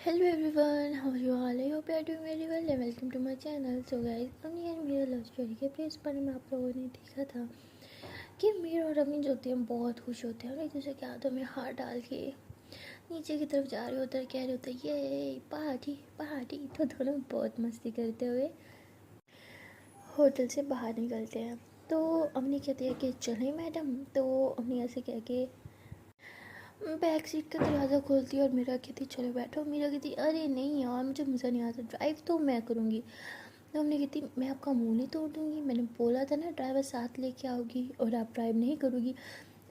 Hello everyone, how are you all? I hope you are doing very well and welcome to my channel. So guys, Avni and Meera love story के place पर में आप लोगों ने देखा था कि मीरा और अवनी जो होते हैं बहुत खुश होते हैं और एक दूसरे के हाथों में हाथ डाल के नीचे की तरफ जा रहे होते हैं, कह रहे होते हैं ये पार्टी पार्टी। तो दोनों बहुत मस्ती करते हुए होटल से बाहर निकलते हैं। तो अवनी कहती है कि चलें मैडम। तो अवनी ऐसे कह के बैक सीट का दरवाज़ा खोलती है और मीरा कहती चलो बैठो। मीरा कहती अरे नहीं यार, मुझे मज़ा नहीं आता, ड्राइव तो मैं करूँगी। तो हमने कहती मैं आपका मुंह नहीं तोड़ दूँगी, मैंने बोला था ना ड्राइवर साथ लेके आओगी और आप ड्राइव नहीं करोगी,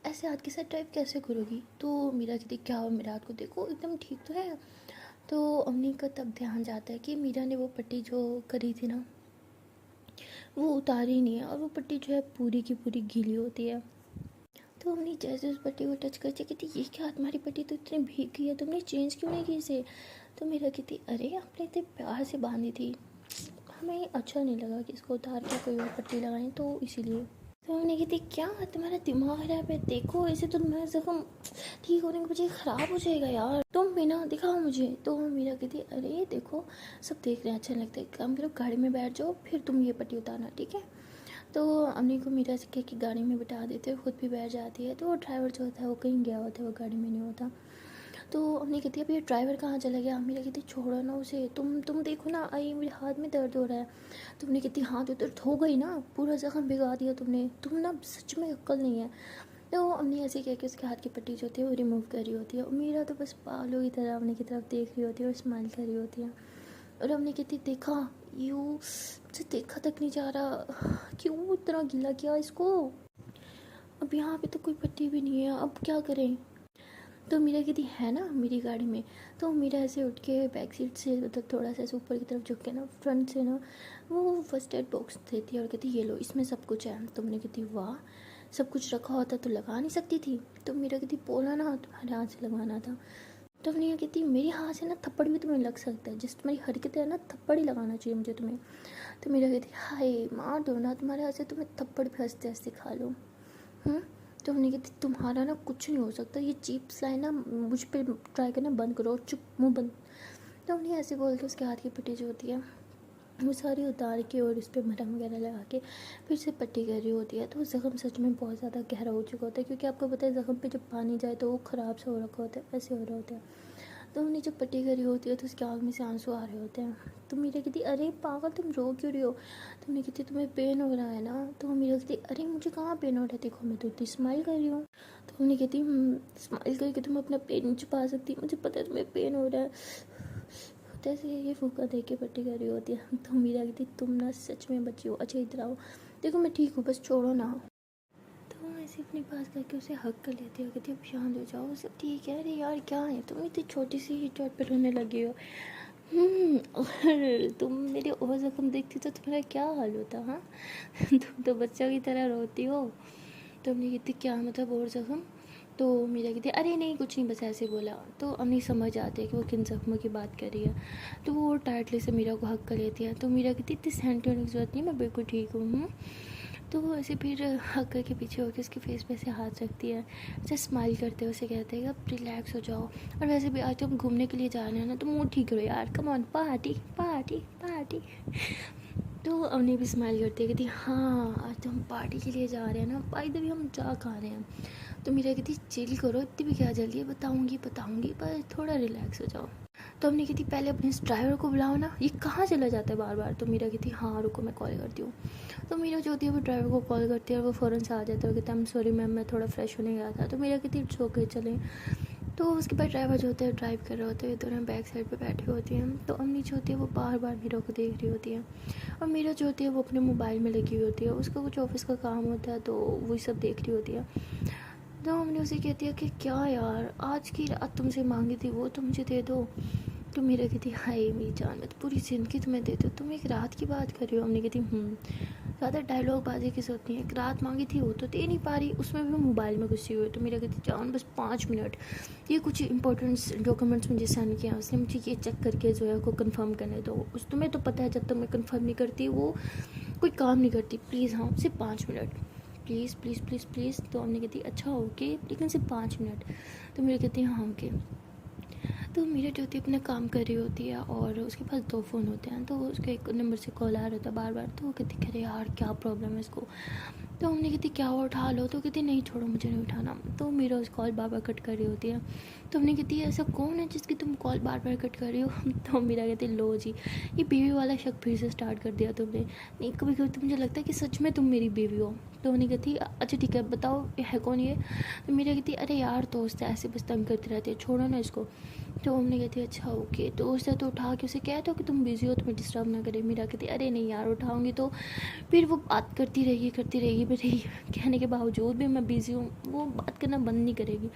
ऐसे हाथ के साथ ड्राइव कैसे करोगी। तो मीरा कहती क्या हो, मेरे हाथ को देखो एकदम ठीक तो है। तो अम्मी का तब ध्यान जाता है कि मीरा ने वो पट्टी जो करी थी ना वो उतारी नहीं है और वो पट्टी जो है पूरी की पूरी गीली होती है। तो हमने जैसे उस पट्टी को टच करके कहती ये क्या, तुम्हारी पट्टी तो इतनी भीग गई है, तुमने चेंज क्यों नहीं की इसे। तो मेरा कहती अरे आपने इतने प्यार से बांधी थी, हमें अच्छा नहीं लगा कि इसको उतार के कोई और पट्टी लगाएं, तो इसीलिए। तो हमने कहती क्या तुम्हारा दिमाग खराब है, देखो ऐसे तो तुम्हारा जख्म ठीक होने के बजाय ख़राब हो जाएगा यार, तुम बिना दिखाओ मुझे। तो मेरा कहती अरे देखो सब देख रहे हैं, अच्छा लगता है, काम करो गाड़ी में बैठ जाओ फिर तुम ये पट्टी उतारना, ठीक है। तो अम्मी को मीरा से कह के गाड़ी में बिठा देते हैं, खुद भी बैठ जाती है। तो वो ड्राइवर जो होता है वो कहीं गया होता है, वो गाड़ी में नहीं होता। तो अम्मी कहती है अब ये ड्राइवर कहाँ चला गया। मीरा कहती छोड़ो ना उसे, तुम देखो ना, आई मेरे हाथ में दर्द हो रहा है। तो उन्हें कहती हाँ तो दर्द हो गई ना, पूरा जख्म भिगा दिया तुमने, तुम ना सच में अक्ल नहीं है। तो अम्मी ऐसे कह के उसके हाथ की पट्टी जो होती है वो रिमूव कर रही होती है और मीरा तो बस पागलों की तरह अम्मी की तरफ देख रही होती है और स्माइल कर रही होती है। और हमने कहती देखा यू, मुझे देखा तक नहीं जा रहा, क्यों इतना गीला किया इसको, अब यहाँ पे तो कोई पट्टी भी नहीं है, अब क्या करें। तो मीरा कहती है ना मेरी गाड़ी में। तो मीरा ऐसे उठ के बैक सीट से मतलब थोड़ा सा ऐसे ऊपर की तरफ झुक के ना फ्रंट से ना वो फर्स्ट एड बॉक्स देती है और कहती ये लो इसमें सब कुछ है। तो मैंने कहती वाह, सब कुछ रखा होता तो लगा नहीं सकती थी। तो मीरा कहती बोला ना तुम्हारे हाथ से लगवाना था। तो अवनिया कहती मेरे हाथ से ना थप्पड़ भी तुम्हें लग सकता है, जिस तुम्हारी हरकतें है ना थप्पड़ ही लगाना चाहिए मुझे तुम्हें। तो मेरा कहती हाय मार दो ना, तुम्हारे हाथ से तुम्हें थप्पड़ भी हंसते हंसते खा लो। तो हमने कहती तुम्हारा ना कुछ नहीं हो सकता, ये चीप लाइन ना मुझ पर ट्राई करना बंद करो, चुप मुँह बंद। तो हमने ऐसे बोल के उसके हाथ की पट्टी जो होती है वो सारी उतार के और उस पर मरहम वगैरह लगा के फिर से पट्टी कर रही होती है। तो वो ज़ख़म सच में बहुत ज़्यादा गहरा हो चुका होता है, क्योंकि आपको पता है ज़ख़म पे जब पानी जाए तो वो ख़राब सा हो रखा होता है, वैसे हो रहा होता है। तो हमने जब पट्टी करी होती है तो उसकी आँख में से आंसू आ रहे होते हैं। तो मीरा कहती अरे पागल तुम रो क्यों रही हो। तो हमने कहती तुम्हें पेन हो रहा है ना। तो मीरा कहती अरे मुझे कहाँ पेन हो रहा है, देखो मैं तो इतनी स्माइल कर रही हूँ। तो हमने कहती स्माइल करके तुम अपना पेन नहीं छुपा सकती, मुझे पता है तुम्हें पेन हो रहा है। ऐसे ये फूका दे के पट्टी कर रही होती है। तो मीरा कहती तुम ना सच में बच्ची हो, अच्छा इधर आओ, देखो मैं ठीक हूँ बस छोड़ो ना। तो वो ऐसे अपने पास करके उसे हक कर लेती हो, कहती अब शांत हो जाओ, सब ठीक है। अरे यार क्या है, तुम इतनी छोटी सी ही चोट पर रोने लगी हो। और तुम मेरे और जख्म देखती तो तुम्हारा क्या हाल होता। हाँ तुम तो बच्चों की तरह रोती हो। तो हमने कहती क्या मतलब और जख्म। तो मीरा कहती अरे नहीं कुछ नहीं, बस ऐसे बोला। तो अम्मी समझ आते हैं कि वो किन जख्मों की बात कर रही है। तो वो टाइटली से मीरा को हक कर लेती है। तो मीरा कहती इतनी सहन होने की ज़रूरत नहीं, मैं बिल्कुल ठीक हूँ। तो वो ऐसे फिर हक करके पीछे होकर उसके फेस पे ऐसे हाथ रखती है, ऐसे स्माइल करते हुए उसे कहते हैं अब रिलैक्स हो जाओ। और वैसे भी आज तो हम घूमने के लिए जा रहे हैं ना, तो मूड ठीक करो यार, come on party party party. तो अवनी भी स्माइल करती है, कहती हाँ आज तो हम पार्टी के लिए जा रहे हैं ना, बाय द वे हम जा खा रहे हैं। तो मेरा कहती चिल करो, इतनी भी क्या जल्दी है, बताऊँगी बताऊँगी, पर थोड़ा रिलैक्स हो जाओ। तो हमने कहती पहले अपने इस ड्राइवर को बुलाओ ना, ये कहाँ चला जाता है बार बार। तो मीरा कहती हाँ रुको मैं कॉल करती हूँ। तो मीरा जो होती है वो ड्राइवर को कॉल करती है और वो फ़ौरन से आ जाता है, कहता है सॉरी मैम मैं थोड़ा फ्रेश होने गया था। तो मीरा कहती इट्स ओके चलें। तो उसके बाद ड्राइवर जो होता है ड्राइव कर रहे होते हैं, दोनों बैक साइड पे बैठी होती हैं। तो अम्मी जो होती है वो बार बार मीरा को देख रही होती है और मीरा जो होती है वो अपने मोबाइल में लगी हुई होती है, उसका कुछ ऑफिस का काम होता है तो वही सब देख रही होती है। तो हमने उसे कहती है कि क्या यार आज की रात तुमसे मांगी थी वो तो मुझे दे दो। तो मेरा कहती हाय मेरी जान, मैं तो पूरी ज़िंदगी तुम्हें दे दूँ, तुम एक रात की बात कर रही हो। हमने कहती ज़्यादा डायलॉग बाजी की जरूरत नहीं है, एक रात मांगी थी वो तो दे नहीं पा रही, उसमें भी मोबाइल में घुसी हुई। तो मेरा कहती जान बस 5 मिनट, ये कुछ इंपॉर्टेंट डॉक्यूमेंट्स मुझे सेंड किया उसने, मुझे ये चेक करके जो है को कंफर्म करने दो। उस तुम्हें तो पता है जब तक मैं कंफर्म नहीं करती वो कोई काम नहीं करती, प्लीज़ हाँ सिर्फ 5 minute please please please please. तो हमने कहती अच्छा ओके लेकिन सिर्फ 5 मिनट। तो मेरे कहती हाँ ओके। तो मीरा जो होती है अपना काम कर रही होती है और उसके पास 2 फ़ोन होते हैं। तो उसके एक नंबर से कॉल आ रहा होता है बार बार। तो वो कहती अरे यार क्या प्रॉब्लम है इसको। तो हमने कहती क्या हुआ, उठा लो। तो कहती नहीं छोड़ो, मुझे नहीं उठाना। तो मीरा उस कॉल बार बार कट कर रही होती है। तो हमने कहती ऐसा कौन है जिसकी तुम कॉल बार बार कट कर रही हो। तो मीरा कहती लो जी, ये बीवी वाला शक फिर से स्टार्ट कर दिया तुमने। नहीं, कभी कभी तो मुझे लगता है कि सच में तुम मेरी बीवी हो। तो उन्हें कहती अच्छा ठीक है बताओ है कौन ये। तो मेरा कहती अरे यार दोस्त है, ऐसे बस तंग करती रहती है, छोड़ो ना इसको। तो हमने कहती अच्छा ओके दोस्त है तो उठा के उसे कह दो कि तुम बिज़ी हो, तुम्हें डिस्टर्ब ना करे। मेरा कहती अरे नहीं यार, उठाऊंगी तो फिर वो बात करती रहेगी मेरे कहने के बावजूद भी मैं बिज़ी हूँ, वो बात करना बंद नहीं करेगी,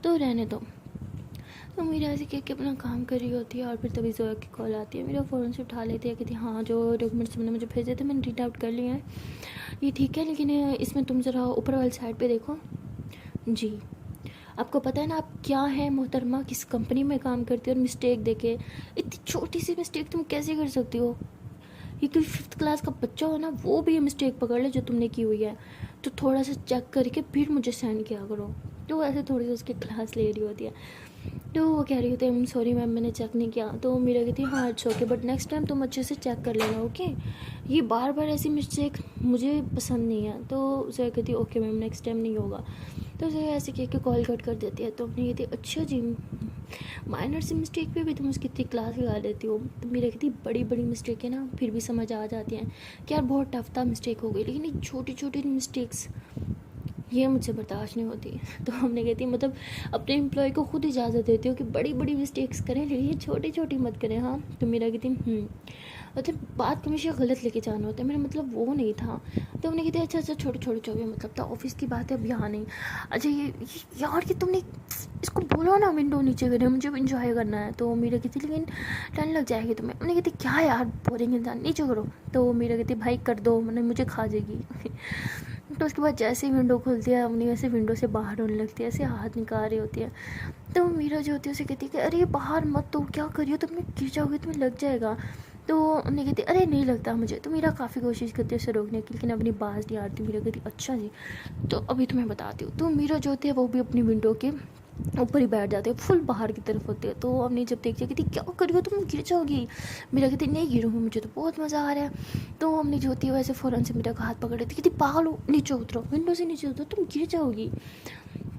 तो रहने दो। तो मेरा ऐसे कह के अपना काम कर रही होती है और फिर तभी जोया की कॉल आती है। मेरा फ़ौरन से उठा लेती है, कहती हाँ जो डॉक्यूमेंट्स तुमने मुझे भेजे थे मैंने रीड आउट कर लिए हैं, ये ठीक है, लेकिन इसमें तुम ज़रा ऊपर वाली साइड पे देखो। जी आपको पता है ना आप क्या है मोहतरमा, किस कंपनी में काम करती हो, और मिस्टेक देखे इतनी छोटी सी मिस्टेक तुम कैसे कर सकती हो। ये कोई 5th क्लास का बच्चा हो ना, वो भी ये मिस्टेक पकड़ ले जो तुमने की हुई है, तो थोड़ा सा चेक करके फिर मुझे सेंड किया करो। तो ऐसे थोड़ी सी उसकी क्लास ले रही होती है। तो वो कह रही होती है सॉरी मैम मैंने चेक नहीं किया। तो मेरा कहती है हाँ it's okay, but next time तुम अच्छे से चेक कर लेना ओके, ये बार बार ऐसी मिस्टेक मुझे पसंद नहीं है। तो उसे कहती है ओके मैम नेक्स्ट टाइम नहीं होगा। तो उसे ऐसे कह के कॉल कट कर देती है। तो अपनी कहती है अच्छा जी, माइनर सी मिस्टेक पे भी तुम उसकी इतनी क्लास लगा लेती हो। तो मेरा कहती बड़ी बड़ी मिस्टेक है ना फिर भी समझ आ जाती हैं कि यार बहुत टफ था, मिस्टेक हो गई, लेकिन ये छोटी छोटी मिस्टेक्स ये मुझसे बर्दाश्त नहीं होती। तो हमने कहती मतलब अपने एम्प्लॉय को खुद इजाज़त देती हो कि बड़ी बड़ी मिस्टेक्स करें लेकिन ये छोटी छोटी मत करें। हाँ तो मेरा कहती मतलब बात को हमेशा गलत लेके जाना होता है, मेरा मतलब वो नहीं था। तो हमने कहते अच्छा छोटे छोटे जो भी मतलब था ऑफिस की बात है, अब यहाँ नहीं। अच्छा ये यार कि तुमने इसको बोलो ना विंडो नीचे करें, मुझे इंजॉय करना है। तो मेरा कहती लेकिन ठंड लग जाएगी तुम्हें। हमने कहती क्या यार बोरिंग इंसान, नीचे करो। तो मेरा कहती भाई कर दो, मैंने मुझे खा जाएगी। तो उसके बाद जैसे ही विंडो खुलती है अपनी वैसे विंडो से बाहर होने लगती है, ऐसे हाथ निकाल रही होती है। तो मीरा जो होती है उसे कहती है कि अरे बाहर मत, तो क्या करियो तुमने गिर जाओगे, तुम्हें लग जाएगा। तो हमने कहती अरे नहीं लगता मुझे। तो मीरा काफ़ी कोशिश करती है उसे रोकने की, लेकिन अपनी बाज नहीं आती। मीरा कहती अच्छा जी तो अभी तुम्हें बताती हूँ। तो मीरा जो होती है वो भी अपनी विंडो के ऊपर ही बैठ जाते हैं, फुल बाहर की तरफ होते हैं। तो हमने जब देखी कहती क्या करियो तुम गिर जाओगी। मेरा कहती नहीं गिरूँगी, मुझे तो बहुत मज़ा आ रहा है। तो हमने जो होती है वैसे फ़ौरन से मेरा का हाथ पकड़ लेती, कहती पागल हो, नीचे उतरो, विंडो से नीचे उतरो, तुम गिर जाओगी।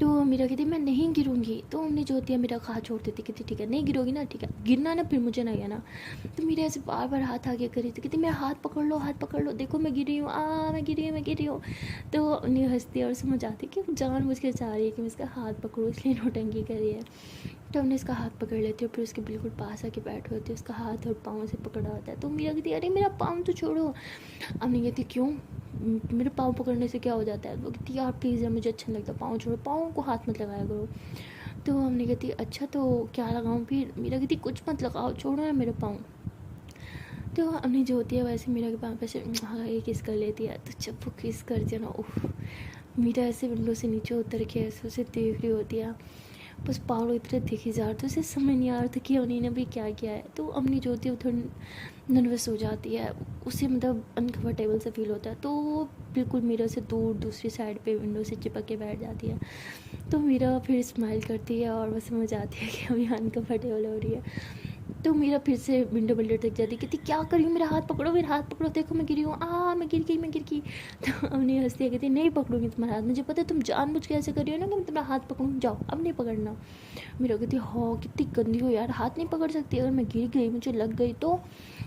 तो मेरा कहती मैं नहीं गिरूँगी। तो हमने जो होती है मेरा हाथ छोड़ देती, कहती ठीक है नहीं गिरोगी ना, ठीक है गिरना ना फिर मुझे ना कहना। तो मेरे ऐसे बार बार हाथ आगे करी थी, कहती मेरा हाथ पकड़ लो, हाथ पकड़ लो, देखो मैं गिरी हूँ, मैं गिरी हूँ। तो उन्हें हंसती और समझ आती कि जान मुझ के चाह रही है कि मैं इसका हाथ पकड़ूँ, इसलिए नौटंकी करी है। तो हमने इसका हाथ पकड़ लेती है, फिर उसके बिल्कुल पास आके बैठे होते हैं, उसका हाथ और पाँव से पकड़ा होता है। तो मेरा कहती अरे मेरा पाँव तो छोड़ो। हमने कहती क्यों, मेरे पाँव पकड़ने से क्या हो जाता है। वो कहती यार प्लीज़ यार मुझे अच्छा नहीं लगता, पाँव छोड़ो, पाँव को हाथ मत लगाया करो। तो हमने कहती अच्छा तो क्या लगाऊँ फिर। मेरा कहती कुछ मत लगाओ, छोड़ो ना मेरे पाँव। तो हमने जो होती है वैसे मीरा के पाँव पे से हाँ ये किस कर लेती है। तो जब वो किस करती है ना, उफ, मीरा ऐसे विंडो से नीचे उतर के ऐसे उसे देख रही होती है, बस पागल इतने दिखी जा रहे थे, उसे समझ नहीं आ रहा था कि उन्होंने भी क्या किया है। तो अम्मी जो होती है वो थोड़ी नर्वस हो जाती है, उसे मतलब अनकम्फर्टेबल सा फील होता है। तो वो बिल्कुल मीरा से दूर दूसरी साइड पे विंडो से चिपक के बैठ जाती है। तो मीरा फिर स्माइल करती है और वो समझ आती है कि अभी अनकम्फर्टेबल हो रही है। तो मेरा फिर से विंडो बिल्डर तक जाती, कहती क्या करी हूँ, मेरा हाथ पकड़ो, देखो मैं गिरी हूँ, मैं गिर गई। तो हमने हंसती है, कहती नहीं पकड़ूंगी तुम्हारा हाथ, मुझे पता है तुम जानबूझ के ऐसे कर रही हो ना कि मैं तुम्हारा हाथ पकड़ूँ, जाओ अब नहीं पकड़ना। मेरा कहती हाँ कितनी गंदी हो यार, हाथ नहीं पकड़ सकती, अगर मैं गिर गई मुझे लग गई तो।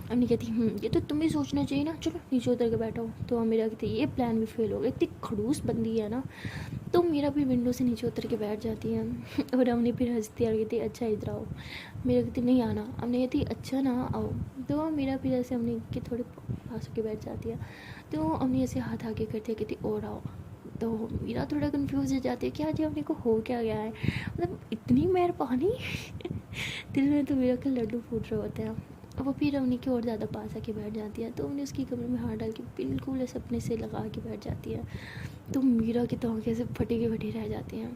हमने कहती ये तो तुम्हें सोचना चाहिए ना, चलो नीचे उतर के बैठो। तो मेरा कहती ये प्लान भी फेल हो गया, इतनी खड़ूस बंदी है ना। तो मेरा भी विंडो से नीचे उतर के बैठ जाती है और हमने फिर हंसती है, कहती अच्छा इधर आओ। मेरा कहती नहीं आना। हमने कहती अच्छा ना आओ। तो मेरा फिर ऐसे हमने कि थोड़े पास होके बैठ जाती है। तो हमने ऐसे हाथ आगे करती है, कहती और आओ। तो मेरा थोड़ा कंफ्यूज हो जाती है कि आज हमने को हो क्या गया है, मतलब इतनी मेहरबानी। दिल में तो मेरा का लड्डू फूट रहे होते हैं। वो फिर अवनी की और ज़्यादा पास आके बैठ जाती है। तो उन्हें उसकी कमर में हाथ डाल के बिल्कुल ऐसे अपने से लगा के बैठ जाती है। तो मीरा की तो आँखें ऐसे फटी की फटी रह जाती हैं।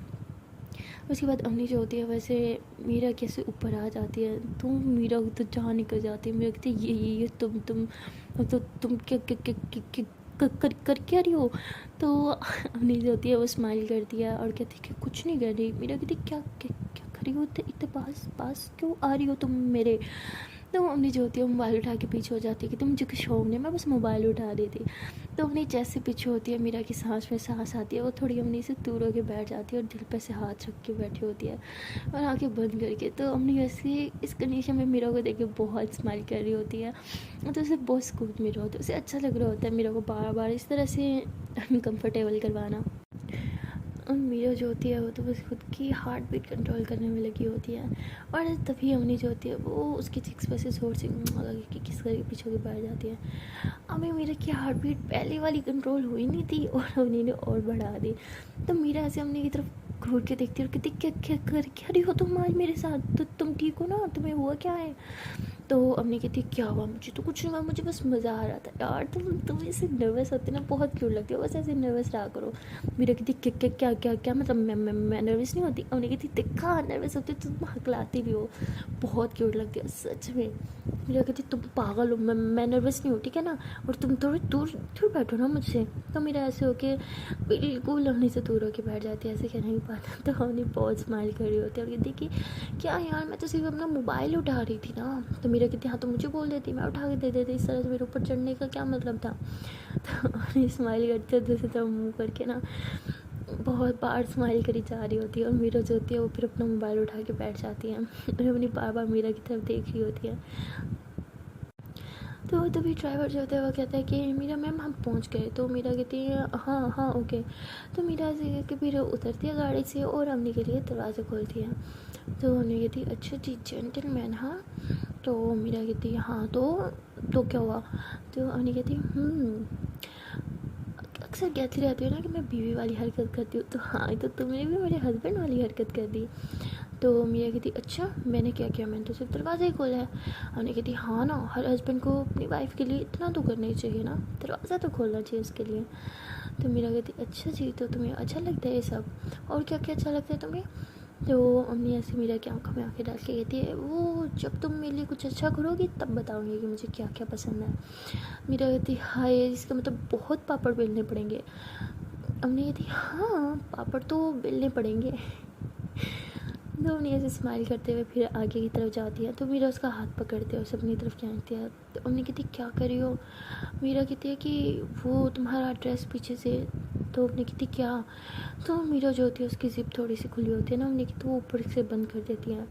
उसके बाद अवनी जो होती है वैसे मीरा कैसे ऊपर आ जाती है। तो मीरा तो जहाँ निकल जाती है, मेरा कहती है ये तुम क्या कर क्या रही हो। तो अवनी जो होती है वो स्माइल करती है और कहती है कि कुछ नहीं कर रही। मेरा कहती क्या क्या क्या कर रही हो, इतने पास पास क्यों आ रही हो तुम मेरे। तो अम्मी जो होती है मोबाइल उठा के पीछे हो जाती है कि तुम मुझे कुछ शौक नहीं, मैं बस मोबाइल उठा रही थी। तो अम्मी जैसे पीछे होती है, मीरा की सांस में सांस आती है, वो थोड़ी अम्मी से दूर होकर बैठ जाती है और दिल पे से हाथ रख के बैठी होती है और आंखें बंद करके। तो अम्मी वैसे इस कंडीशन में मीरा को देख के बहुत स्माइल कर रही होती है। तो उसे बहुत सुकून मिल रहा होता है, उसे अच्छा लग रहा होता है मीरा को बार बार इस तरह से अनकम्फर्टेबल करवाना। और मीरा जो होती है वो तो बस खुद की हार्ट बीट कंट्रोल करने में लगी होती है। और तभी अवनी जो होती है वो उसकी चिक्स पे से जोर से कि किस करके पीछे की बैठ जाती है। अभी मीरा की हार्ट बीट पहले वाली कंट्रोल हुई नहीं थी और अवनी ने और बढ़ा दी। तो मीरा ऐसे अवनी की तरफ घूर के देखती है और कहती क्या क्या कर क्या रही हो तुम आज मेरे साथ, तो तुम ठीक हो ना, तुम्हें हुआ क्या है। तो अम्मी कहती क्या हुआ, मुझे तो कुछ नहीं हुआ, मुझे बस मज़ा आ रहा था। यार तुम ऐसे नर्वस होती ना, बहुत क्यूट लगती हो, बस ऐसे नर्वस रहा करो। मीरा कहती क्या क्या क्या क्या क्या मतलब मैं नर्वस नहीं होती। अम्मी कहती देखा नर्वस होती तो तुम हकलाती भी हो, बहुत क्यूट लगती है सच में। मीरा कहती तुम पागल हो, मैं नर्वस नहीं हूँ ठीक है ना, और तुम थोड़ी दूर दूर बैठो ना मुझसे। तो मेरा ऐसे होके बिल्कुल अम्मी से दूर होके बैठ जाती है, ऐसे कहने की बात है। तो अम्मी बहुत स्माइल कर रही होती है और कहती कि क्या यार मैं तो सिर्फ अपना मोबाइल उठा रही थी ना। तो मेरा कहती हाँ तो मुझे बोल देती, मैं उठा के दे देती, इस तरह से मेरे ऊपर चढ़ने का क्या मतलब था। तो स्माइल करते हो दूसरी तरफ मुँह करके ना, बहुत बार स्माइल करी जा रही होती है। और मीरा जो होती है वो फिर अपना मोबाइल उठा के बैठ जाती है और अपनी बार बार मीरा की तरफ देख रही होती है। तो तभी ड्राइवर जो होता है वो कहता है कि मीरा मैम हम पहुंच गए। तो मीरा कहती है हाँ हाँ ओके। तो मीरा ऐसे कहकर फिर उतरती है गाड़ी से और अम्मी के लिए दरवाज़ा खोलती है। तो अम्मी कहती है अच्छा जी जेंटलमैन हाँ। तो मीरा कहती है हाँ तो क्या हुआ। तो अम्मी कहती है अक्सर कहती रहती है ना कि मैं बीवी वाली हरकत करती हूँ, तो हाँ तो तुमने भी मेरे हस्बैंड वाली हरकत कर दी। तो मीरा कहती अच्छा मैंने क्या किया, मैंने तो सिर्फ दरवाज़ा ही खोला है। हमने कहती हाँ ना, हर हस्बैंड को अपनी वाइफ के लिए इतना तो करना ही चाहिए ना, दरवाज़ा तो खोलना चाहिए उसके लिए। तो मीरा कहती अच्छा जी तो तुम्हें अच्छा लगता है ये सब, और क्या क्या अच्छा लगता है तुम्हें। तो अम्मी ऐसे मीरा की आंखों में आंखें डाल के कहती है वो जब तुम मेरे लिए कुछ अच्छा करोगी तब बताऊँगी कि मुझे क्या क्या पसंद है। मीरा कहती हाँ ये इसका मतलब बहुत पापड़ बेलने पड़ेंगे। अम्मी कहती हाँ पापड़ तो बेलने पड़ेंगे। तो अम्मी ऐसे स्माइल करते हुए फिर आगे की तरफ जाती है। तो मीरा उसका हाथ पकड़ते हैं और सब अपनी तरफ खींचती है। तो अम्मी कहती क्या कर रही हो। मीरा कहती है कि वो तुम्हारा ड्रेस पीछे से। तो अम्मी कहती क्या। तो मीरा जो होती है उसकी जिप थोड़ी सी खुली होती है ना, अम्मी की तो वो ऊपर से बंद कर देती है।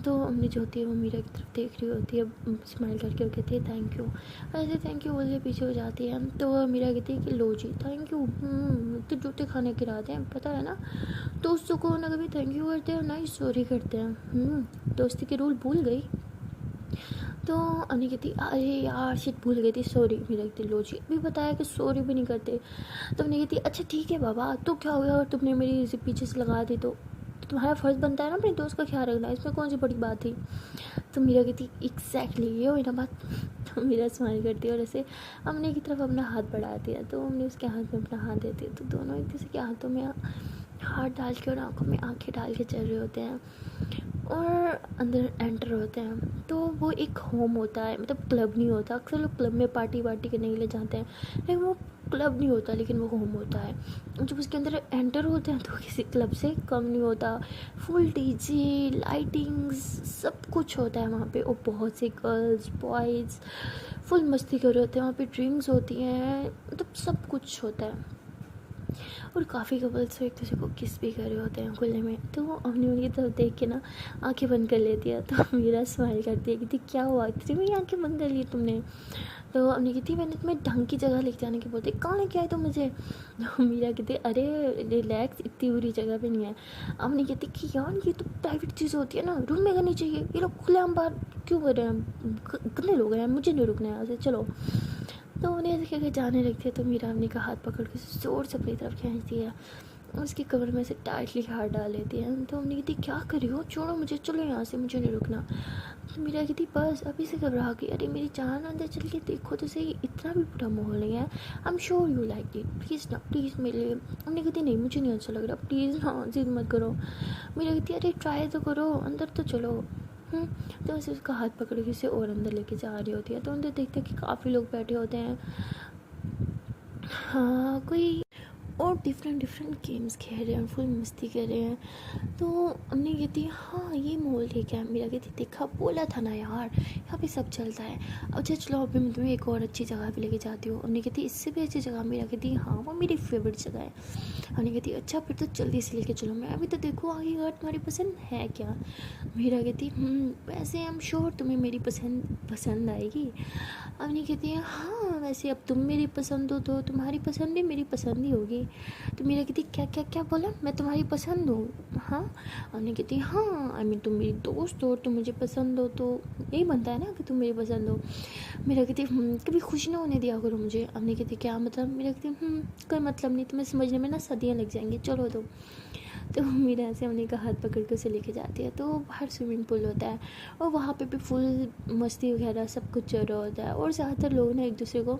तो अम्मी जो होती है वो मीरा की तरफ देख रही होती है स्माइल करके, वो कहती है थैंक यू। ऐसे थैंक यू बोल के पीछे हो जाती है। तो मीरा कहती है कि लो जी थैंक यू, तो जूते खाने गिराते हैं पता है ना, दोस्तों को ना कभी थैंक यू करते हैं ना ही सॉरी करते हैं, दोस्ती के रूल भूल गई। तो अनी कहती अरे यार शिट भूल गई थी सॉरी। मीरा कहती लो जी अभी बताया कि सॉरी भी नहीं करते। तो अनी कहती अच्छा ठीक है बाबा, तो क्या हुआ अगर तुमने मेरी जिप पीछे से लगा दी तो तुम्हारा फ़र्ज़ बनता है ना अपने दोस्त का ख्याल रखना, इसमें कौन सी बड़ी बात थी। तो मीरा कहती एग्जैक्टली ये हुई ना बात। तो मीरा स्माइल करती है और ऐसे अम्मी की तरफ अपना हाथ बढ़ाती है। तो अम्मी उसके हाथ में अपना हाथ देती है। तो दोनों एक दूसरे के हाथों में हाथ डाल के और आंखों में आंखें डाल के चल रहे होते हैं और अंदर एंटर होते हैं। तो वो एक होम होता है, मतलब क्लब नहीं होता। अक्सर लोग क्लब में पार्टी वार्टी करने के लिए जाते हैं, लेकिन वो क्लब नहीं होता, लेकिन वो होम होता है। जब उसके अंदर एंटर होते हैं तो किसी क्लब से कम नहीं होता। फुल डीजे लाइटिंग्स सब कुछ होता है वहाँ पे, और बहुत से गर्ल्स बॉयज़ फुल मस्ती कर रहे होते हैं वहाँ पे, ड्रिंक्स होती हैं, मतलब सब कुछ होता है। और काफ़ी कपल्स एक दूसरे को किस भी कर रहे होते हैं खुले में। तो वो अपनी उनकी तरफ देख के ना आंखें बंद कर लेती है। तो मीरा स्माइल करती है कि क्या हुआ इतनी मेरी आंखें बंद कर ली तुमने। तो अपनी कहती मैंने तुम्हें ढंग की जगह लेके जाने की बोलती, कहाँ लेके आए तो मुझे। तो मीरा कहती अरे रिलैक्स, इतनी बुरी जगह पे नहीं है। अपनी कहती कि यार ये तो प्राइवेट चीज़ होती है ना, रूम में करनी चाहिए, ये लोग खुले हम बाहर क्यों कर रहे हैं, कितने लोग हैं, मुझे नहीं रुकना है यहाँ से चलो। तो उन्हें ऐसे कहकर जाने लगती है। तो मीरा अम्मी का हाथ पकड़ के जोर से अपनी तरफ खींचती है, उसकी कमर में से टाइटली हाथ डाल लेती है। तो अम्मी कहती क्या कर रही हो, छोड़ो मुझे, चलो यहाँ से, मुझे नहीं रुकना। तो मीरा कहती बस अभी से घबरा गई, अरे मेरी जान अंदर चल के देखो तो सही, इतना भी बुरा माहौल नहीं है, I am sure you like it, please ना प्लीज़ मेरे लिए। अम्मी कहती नहीं मुझे नहीं अच्छा लग रहा, प्लीज़ ना जिद मत करो। मीरा कहती अरे ट्राई तो करो, अंदर तो चलो। तो ऐसे उसका हाथ पकड़ के उसे और अंदर लेके जा रही होती है। तो अंदर देखते हैं कि काफ़ी लोग बैठे होते हैं, हाँ कोई और और डिफरेंट डिफरेंट गेम्स खेल रहे हैं, फुल मस्ती कर रहे हैं। तो हमने कहती है हाँ ये मॉल ठीक है। मेरा कहती देखा बोला था ना यार, यहाँ पे सब चलता है। अच्छा चलो अभी मैं तुम्हें एक और अच्छी जगह पे लेके जाती हूँ। हमने कहती इससे भी अच्छी जगह। मेरा कहती हाँ वो मेरी फेवरेट जगह है। हमने कहती अच्छा फिर तो जल्दी से लेके चलो, मैं अभी तो देखो आगे अगर तुम्हारी पसंद है क्या। मेरा कहती वैसे आई एम श्योर तुम्हें मेरी पसंद आएगी। हमने कहती है हाँ वैसे अब तुम मेरी पसंद हो तो तुम्हारी पसंद भी मेरी पसंद ही होगी। तो मेरा कहती क्या क्या क्या बोला, मैं तुम्हारी पसंद हूँ? हाँ। हमने कहती हाँ आई मीन तुम मेरी दोस्त हो, तुम मुझे पसंद हो तो यही बनता है ना कि तुम मेरी पसंद हो। मेरा कहती कभी खुश ना होने दिया करो मुझे। हमने कहती क्या मतलब। मेरा कहती कोई मतलब नहीं, तुम्हें समझने में ना सदियाँ लग जाएंगी, चलो तो मेरा ऐसे हमने का हाथ पकड़ के उसे लेके जाती है। तो बाहर स्विमिंग पूल होता है और वहाँ पे भी फुल मस्ती वगैरह सब कुछ चल रहा होता है। और ज़्यादातर लोग ना एक दूसरे को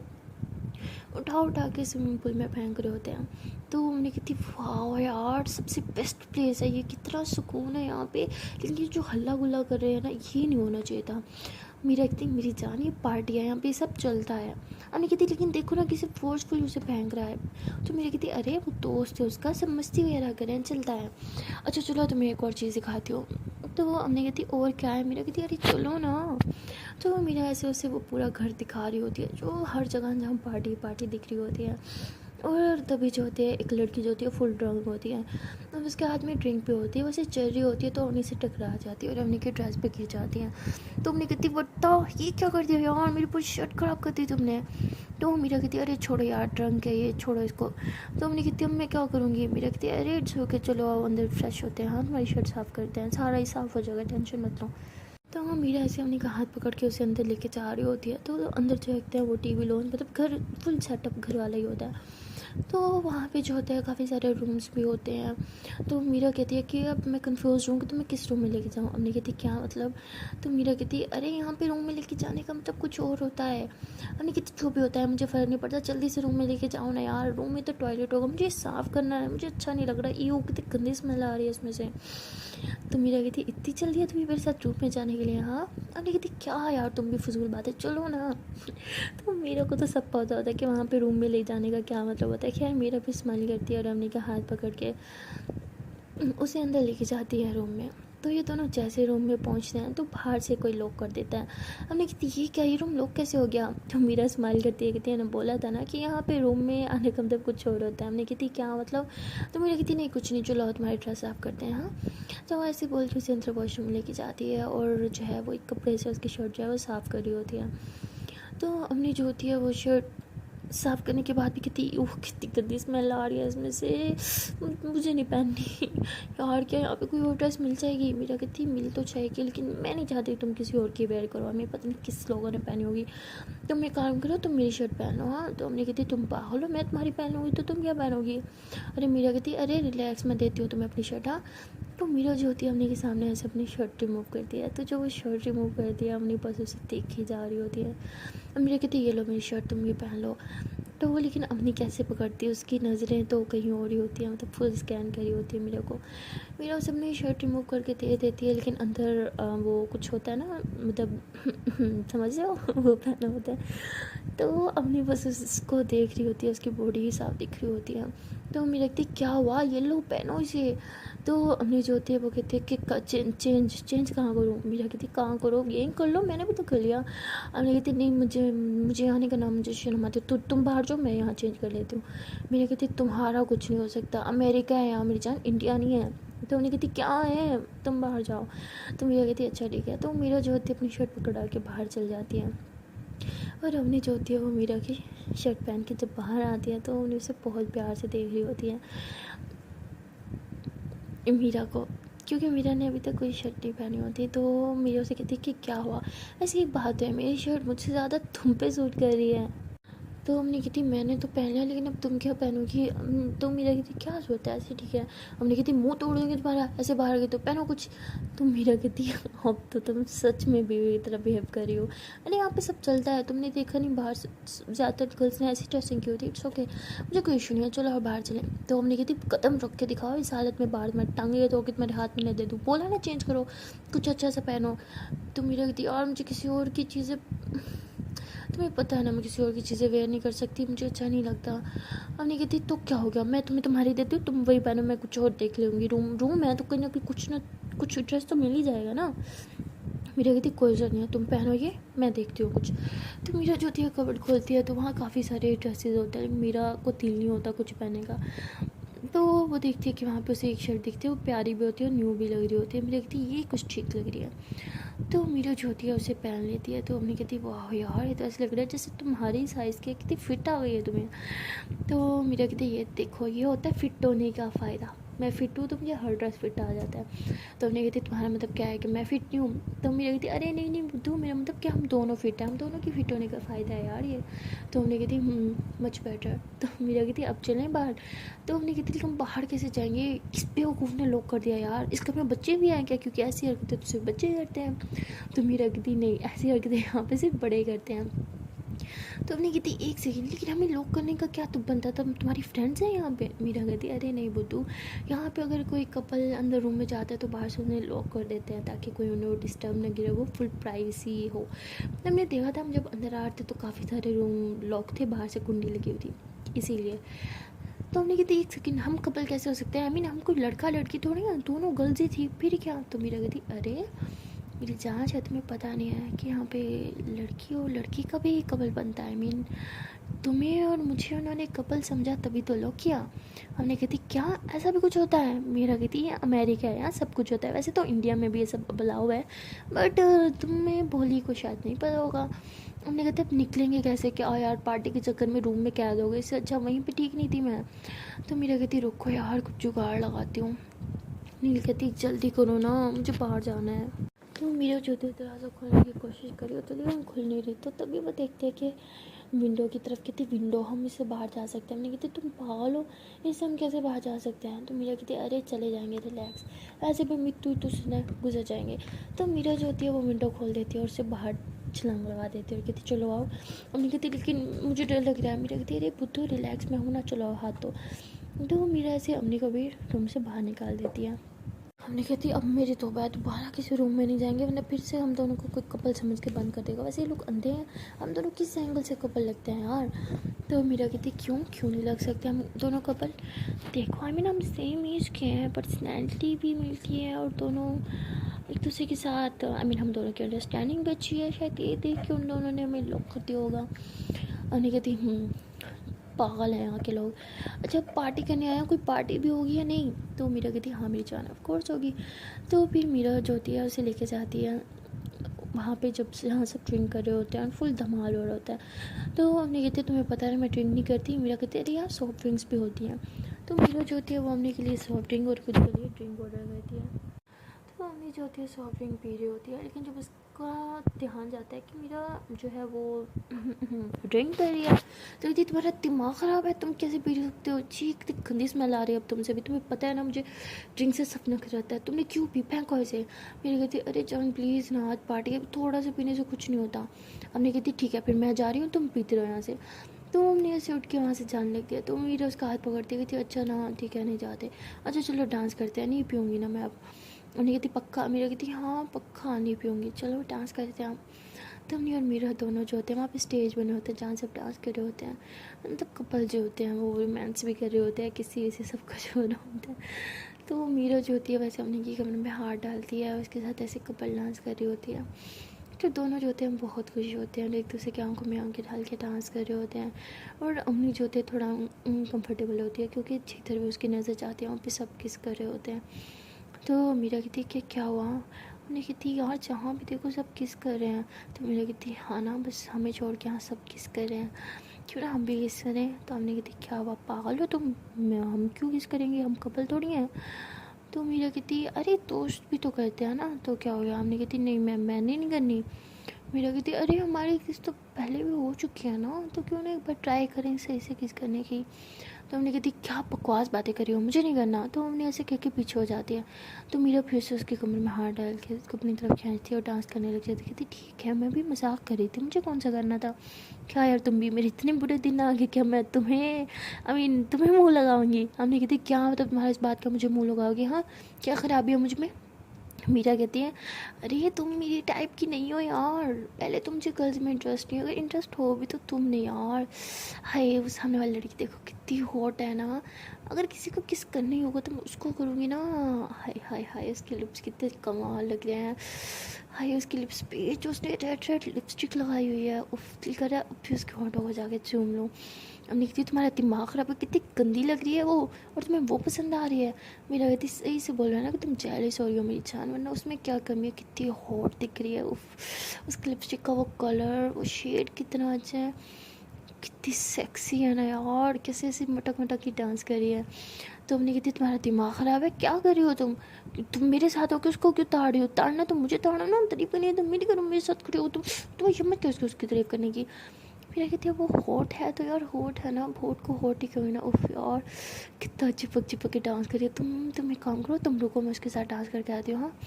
उठा के स्विमिंग पूल में फेंक रहे होते हैं। तो हमने कहती वाह यार सबसे बेस्ट प्लेस है ये, कितना सुकून है यहाँ पे। लेकिन ये जो हल्ला गुल्ला कर रहे हैं ना ये नहीं होना चाहिए था। मेरा कहती मेरी जान ये पार्टी है, यहाँ पे सब चलता है। हमने कहती लेकिन देखो ना किसी फोर्सफुल उसे फेंक रहा है। तो मेरी कहती अरे वो दोस्त है उसका, सब मस्ती वगैरह करें चलता है। अच्छा चलो तुम्हें एक और चीज़ दिखाती हूँ। तो हमने कहती और क्या है। मेरा कहती अरे चलो ना। तो मेरा ऐसे उसे वो पूरा घर दिखा रही होती है जो हर जगह जहाँ पार्टी दिख रही होती है। और तभी जो होती है एक लड़की जो होती है फुल ड्रंक होती है, अब उसके हाथ में ड्रिंक पे होती है, वैसे चल रही होती है तो उन्हीं से टकरा जाती है और हमने की ड्रेस पे गिर जाती है। तो हमने कहती बट्टा ये क्या कर दिया यार, मेरी पूरी शर्ट ख़राब कर दी तुमने। तो मेरा कहती अरे छोड़ो यार ड्रंक है ये, छोड़ो इसको। तो हमने कहती अब मैं क्या करूँगी। मेरा कहती अरे इट्स ओके चलो आओ अंदर फ्रेश होते हैं, हाँ तुम्हारी शर्ट साफ़ करते हैं, सारा ही साफ़ हो जाएगा टेंशन मत लो। तो हाँ मीरा ऐसे हमने का हाथ पकड़ के उसे अंदर लेके जा रही होती है। तो अंदर जो देखते हैं वो टीवी लॉन्च मतलब घर फुल सेटअप घर वाला ही होता है। तो वहाँ पे जो होता है काफ़ी सारे रूम्स भी होते हैं। तो मीरा कहती है कि अब मैं कंफ्यूज हूँ कि तो मैं किस रूम में लेके जाऊँ। हमने कहती क्या मतलब। तो मीरा कहती है अरे यहाँ पे रूम में लेके जाने का मतलब कुछ और होता है। हमने कहती जो भी होता है मुझे फ़र्क नहीं पड़ता, जल्दी से रूम में लेके जाओ ना यार, रूम में तो टॉयलेट होगा, मुझे साफ़ करना है, मुझे अच्छा नहीं लग रहा, ये कितनी गंदी स्मेल आ रही है इसमें से। तो मीरा कहती इतनी जल्दी है तुम्हें मेरे साथ रूम में जाने के लिए। हाँ। हमने कहती क्या यार तुम भी फजूल बात है चलो ना। तो मेरे को तो सब पता होता है कि वहाँ पे रूम में ले जाने का क्या मतलब होता है। खैर मेरा भी स्माइल करती है और हमने का हाथ पकड़ के उसे अंदर लेके जाती है रूम में। तो ये दोनों जैसे रूम में पहुंचते हैं तो बाहर से कोई लॉक कर देता है। हमने कहती ये क्या, ये रूम लॉक कैसे हो गया। तो मेरा स्माइल करती है कहती है ना बोला था ना कि यहाँ पे रूम में आने का मतलब कुछ और होता है। हमने कहती क्या मतलब। तो मेरी कहती नहीं कुछ नहीं चलो तुम्हारी ड्रेस साफ़ करते हैं। हाँ। तो ऐसे बोल के उसे अंदर वॉशरूम लेके जाती है और जो है वो एक कपड़े से उसकी शर्ट जो है वो साफ़ कर रही होती है। तो हमने जो होती है वो शर्ट साफ़ करने के बाद भी कहती ओह कितनी गंदी स्मेल आ रही है इसमें से, मुझे नहीं पहननी। यार क्या यहाँ पे कोई और ड्रेस मिल जाएगी। मेरा कहती मिल तो जाएगी लेकिन मैं नहीं चाहती तुम किसी और की वेयर करो, हमें पता नहीं किस लोगों ने पहनी होगी। तुम एक काम करो तुम मेरी शर्ट पहनो। हाँ। तो हमने कहती तुम पागल हो, मैं तुम्हारी पहन लूँगी तो तुम क्या पहनोगी। अरे मेरा कहती अरे रिलैक्स मैं देती हूँ तुम्हें अपनी शर्ट। हाँ। तो मेरा जो होती है हमने के सामने ऐसे अपनी शर्ट रिमूव कर दिया। तो जो वो शर्ट रिमूव कर दिया हमने बस उसे देखी जा रही होती है। मेरे कहती ये लो मेरी शर्ट तुम ये पहन लो। तो वो लेकिन अपनी कैसे पकड़ती है, उसकी नज़रें तो कहीं और ही होती हैं, मतलब फुल स्कैन करी होती है मेरे को। मेरा उसे अपनी शर्ट रिमूव करके दे देती है लेकिन अंदर वो कुछ होता है ना मतलब समझ रहे हो वो पहना होता है। तो अपनी बस उसको देख रही होती है, उसकी बॉडी ही साफ दिख रही होती है। तो मेरी लगती क्या हुआ ये लो पहनो इसे। तो हमने जो होती है वो कहते हैं कि चेंज कहाँ करूँ। मेरा कहती कहाँ करो, यहीं कर लो मैंने भी तो कर लिया। हमने कहती नहीं मुझे आने का नाम मुझे शर्म आती है, तुम बाहर जाओ मैं यहाँ चेंज कर लेती हूँ। मेरी कहती तुम्हारा कुछ नहीं हो सकता, अमेरिका है यहाँ मेरी जान, इंडिया नहीं है। तो उन्हें कहती क्या है तुम बाहर जाओ। तो मेरा कहती अच्छा ठीक है। तो मेरा जो होती है अपनी शर्ट पकड़ा के बाहर चल जाती है और हमने जो होती है वो मीरा की शर्ट पहन के जब बाहर आती है तो उन्हें उसे बहुत प्यार से देख रही होती है मीरा को, क्योंकि मीरा ने अभी तक कोई शर्ट नहीं पहनी होती। तो मीरा से कहती कि क्या हुआ। ऐसी एक बात है मेरी शर्ट मुझसे ज़्यादा तुम पे सूट कर रही है। तो हमने कहती मैंने तो पहन लिया लेकिन अब तुम क्या पहनोगी। तो मेरा कहती क्या सोचता है ऐसे ठीक है। हमने कहती मुंह तोड़ दूँगी तुम्हारा, ऐसे बाहर गई तो पहनो कुछ। तो मेरा कहती अब तो तुम सच में बीवी की तरह बिहेव कर रही हो। अरे यहाँ पे सब चलता है, तुमने देखा नहीं बाहर ज़्यादातर गर्ल्स ने ऐसी ड्रेसिंग की होती है, इट्स ओके मुझे कोई इशू नहीं है चलो और बाहर चलें। तो हमने कहती कदम रख के दिखाओ इस हालत में बाहर मैं टांगे तो तुम्हारे हाथ में न दे दूँ, बोला ना चेंज करो कुछ अच्छा सा पहनो। तो मेरा कहती यार मुझे किसी और की चीज़ें तुम्हें पता है ना मैं किसी और की चीज़ें वेयर नहीं कर सकती, मुझे अच्छा नहीं लगता। अवनी कहती तो क्या हो गया, मैं तुम्हें तुम्हारी देती हूँ, तुम वही पहनो, मैं कुछ और देख लूँगी। रूम है तो कहीं ना कहीं कुछ ना कुछ ड्रेस तो मिल ही जाएगा ना। मीरा कहती कोई ज़रूरत नहीं है, तुम पहनो ये, मैं देखती हूँ कुछ। तो मीरा जो होती है कबर्ड खोलती है तो वहाँ काफ़ी सारे ड्रेसेस होते हैं, मीरा को दिल नहीं होता कुछ पहनने का। तो वो देखती है कि वहाँ पे उसे एक शर्ट दिखती है, वो प्यारी भी होती है और न्यू भी लग रही होती है। मीरा कहती है ये कुछ ठीक लग रही है, तो मीरा जो होती है उसे पहन लेती है। तो मम्मी कहती है वाह यार ये तो ऐसा लग रहा है जैसे तुम्हारी साइज़ की है, कितनी फिट आ गई है तुम्हें। तो मीरा कहती है ये देखो ये होता है फिट होने का फ़ायदा, मैं फ़िट हूँ तो मुझे हर ड्रेस फिट आ जाता है। तो उन्हें कहती तुम्हारा मतलब क्या है कि मैं फ़िट नहीं हूँ। तो मेरा कहती अरे नहीं नहीं बुद्धू, मेरा मतलब क्या हम दोनों फिट हैं, हम दोनों की फ़िट होने का फ़ायदा है यार ये। तो उन्हें कहती मच बेटर। तो मेरा कहती अब चलें बाहर। तो उन्हें कहती हम बाहर कैसे जाएंगे, इस बेवकूफ़ ने लॉक कर दिया यार, इसके में बच्चे भी आए क्या, क्योंकि ऐसी हरकतें तो सिर्फ बच्चे करते हैं। तो मेरा कहती नहीं ऐसी हरकतें यहाँ पे सिर्फ बड़े करते हैं। तो हमने कहती एक सेकेंड लेकिन हमें लॉक करने का क्या तुम बनता था, तुम्हारी फ्रेंड्स हैं यहाँ पे। मीरा कहती अरे नहीं बुद्धू, यहाँ पे अगर कोई कपल अंदर रूम में जाता है तो बाहर से उन्हें लॉक कर देते हैं ताकि कोई उन्हें डिस्टर्ब ना गिरे, वो फुल प्राइवेसी हो। हमने देखा था हम जब अंदर आते तो काफ़ी सारे रूम लॉक थे, बाहर से कुंडी लगी हुई थी इसीलिए। तो हमने कहती एक सेकेंड हम कपल कैसे हो सकते हैं, आई मीन हम कोई लड़का लड़की थोड़ी ना, दोनों गर्ल्स ही थी फिर क्या। तो मीरा कहती अरे मेरी जांच है, तुम्हें पता नहीं है कि यहाँ पे लड़की और लड़की का भी कपल बनता है। आई मीन तुम्हें और मुझे उन्होंने कपल समझा तभी तो लॉक किया। हमने कहती क्या ऐसा भी कुछ होता है। मेरा कहती है अमेरिका है यहाँ सब कुछ होता है, वैसे तो इंडिया में भी ये सब अलाउ है बट तुम्हें भोली को शायद नहीं पता होगा। हमने कहते अब निकलेंगे कैसे, क्या यार पार्टी के चक्कर में रूम में कैद हो गए, इससे अच्छा वहीं पे ठीक नहीं थी मैं। तो मेरा कहती रुको यार कुछ जुगाड़ लगाती हूँ। नील कहती जल्दी करो ना मुझे बाहर जाना है। तो मीरा जो दरवाज़ा खोलने की कोशिश करी होती लेकिन खुल नहीं रही। तो तभी वो देखते हैं कि विंडो की तरफ कहती विंडो हम इससे बाहर जा सकते हैं। हमने कहती तुम पागल हो, इससे हम कैसे बाहर जा सकते हैं। तो मीरा कहती अरे चले जाएंगे रिलैक्स, ऐसे भी मिट्टू तुझने गुजर जाएंगे। तो मीरा जो होती है वो विंडो खोल देती है और उससे बाहर छलांग लगा देती है और कहती चलो आओ। हमने कहती लेकिन मुझे डर लग रहा है। मीरा कहती अरे बुद्धू रिलैक्स में हूँ ना, चलो आओ हाथ तो मीरा ऐसे अम्मी को भी रूम से बाहर निकाल देती है। हमने कहती अब मेरी तौबा है, दोबारा किसी रूम में नहीं जाएंगे वरना फिर से हम दोनों को कोई कपल समझ के बंद कर देगा। वैसे ये लोग अंधे हैं, हम दोनों किस एंगल से कपल लगते हैं यार। तो मीरा कहती क्यों क्यों नहीं लग सकते हम दोनों कपल, देखो आई मीन हम सेम एज के हैं, पर्सनैलिटी भी मिलती है और दोनों एक दूसरे के साथ आई मीन हम दोनों की अंडरस्टैंडिंग भी अच्छी है, शायद ये देख के उन दोनों ने हमें लॉक कर दिया होगा। हमने कहती पागल है यहाँ के लोग। अच्छा पार्टी करने आया, कोई पार्टी भी होगी या नहीं। तो मीरा कहती हाँ मेरी जान ऑफ कोर्स होगी। तो फिर मीरा जो होती है उसे लेके जाती है वहाँ पे, जब से यहाँ सब ड्रिंक कर रहे होते हैं फुल धमाल हो रहा होता है। तो हमने कहते तुम्हें पता है मैं ड्रिंक नहीं करती। मीरा कहती अरे यार सॉफ्ट ड्रिंक्स भी होती हैं। तो मीरा जो होती है वो हमने के लिए सॉफ्ट ड्रिंक और खुद के लिए ड्रिंक ऑर्डर करती है। तो मम्मी जो होती है सॉफ्ट ड्रिंक पी रही होती है, लेकिन जब उसका ध्यान जाता है कि मेरा जो है वो ड्रिंक कर रही है तो कहती तुम्हारा दिमाग ख़राब है, तुम कैसे पी सकते हो, चीख कितनी गंदी स्मेल आ रही है अब तुमसे भी, तुम्हें पता है ना मुझे ड्रिंक से सपना कर जाता है, तुमने क्यों पी, फेंको ऐसे। मेरी कहती अरे जान प्लीज़ ना, आज पार्टी है, थोड़ा सा पीने से कुछ नहीं होता। हमने कहती ठीक है फिर मैं जा रही हूँ, तुम पीते रहो यहाँ से। तो हमने ऐसे उठ के वहाँ से जाने लग दिया। तो मेरा उसका हाथ पकड़ती हुई थी अच्छा ना ठीक है नहीं जाते, अच्छा चलो डांस करते हैं, नहीं पीऊँगी ना मैं अब। उन्हें कहती पक्का, मेरा कहती हाँ पक्का नहीं पीऊँगी, चलो डांस करते हैं हम। तो हमने और मेरा दोनों जो होते हैं वहाँ पे स्टेज बने होते हैं जहाँ सब डांस कर रहे होते हैं, मतलब कपल जो होते हैं वो रोमांस भी कर रहे होते हैं, किसी से सब कुछ हो रहा होता है। तो मीरा जो होती है वैसे अपने की कमरे में हाथ डालती है, उसके साथ ऐसे कपल डांस कर रही होती है। तो दोनों जो होते हैं बहुत खुश होते हैं और एक दूसरे की आंखों में आंखें डाल के डांस कर रहे होते हैं। और अम्मी जो होती है थोड़ा कंफर्टेबल होती है क्योंकि जिधर भी उसकी नज़र जाती है वहाँ पे सब किस कर रहे होते हैं। तो मीरा कहती कि क्या हुआ। उन्हें कहती यार जहाँ भी देखो सब किस कर रहे हैं। तो मीरा कहती हाँ ना बस हमें छोड़ के यहाँ सब किस कर रहे हैं, क्यों ना हम भी किस करें। तो हमने कहती क्या हुआ पागल हो तुम, हम क्यों किस करेंगे, हम कपल थोड़ी हैं। तो मीरा कहती अरे दोस्त भी तो करते हैं ना, तो क्या हो गया। हमने कहती नहीं मैंने नहीं करनी। मीरा कहती अरे हमारी किस तो पहले भी हो चुकी है ना, तो क्यों ना एक बार ट्राई करें सही से किस करने की। तो हमने कहती क्या बकवास बातें करी हो, मुझे नहीं करना। तो हमने ऐसे कह के पीछे हो जाती है। तो मीरा फिर से उसके कमरे में हाथ डाल के उसको अपनी तरफ खींचती और डांस करने लग जाती। कहती ठीक है मैं भी मजाक कर रही थी, मुझे कौन सा करना था, क्या यार तुम भी मेरे इतने बुरे दिन आ गए क्या मैं तुम्हें तुम्हें मुँह लगाऊंगी। हमने कहती क्या मतलब तुम्हारा इस बात का मुझे मुँह लगाओगी, हाँ क्या ख़राबी है मुझ में, मीरा कहती है, अरे तुम मेरी टाइप की नहीं हो यार, पहले तुम मुझे गर्ल्स में इंटरेस्ट नहीं, अगर इंटरेस्ट हो भी तो तुम नहीं यार। हाय वो सामने वाली लड़की देखो कितनी हॉट है ना, अगर किसी को किस करना ही होगा तो मैं उसको करूँगी ना। हाय हाय हाय उसके लिप्स कितने कमाल लग रहे हैं। हाय उसकी लिप्स पे जो उसने रेड रेड लिपस्टिक लगाई हुई है, उफ दिल कर रहा है अब भी उसके होठों को जाके चूम लूँ। अब निकलती तुम्हारा दिमाग खराब है, कितनी गंदी लग रही है वो, और तुम्हें वो पसंद आ रही है। मेरा कहती सही से बोल रहा है ना कि तुम जेलस हो रही हो मेरी जान, वरना उसमें क्या कमी है, कितनी हॉट दिख रही है। उफ उस लिपस्टिक का वो कलर, वो शेड कितना अच्छा है, कितनी सेक्सी है ना यार, कैसे ऐसे मटक मटक की डांस कर रही है। तो हमने कहती तुम्हारा दिमाग ख़राब है, क्या कर रही हो तुम मेरे साथ हो कि उसको क्यों ताड़ रही हो, ताड़ना तो मुझे ताड़ो ना, तारीफ करनी है तो मेरी करो, मेरे साथ खड़ी हो तुम हिम्मत क्या उसकी तारीफ करने की। फिर कहती है वो हॉट है तो यार हॉट है ना, हॉट को हॉट ही क्यों ना। उफ यार कितना चिपक चिपक के डांस करिए तुम एक काम करो, तुम रुको मैं उसके साथ डांस करके आती हूँ। हाँ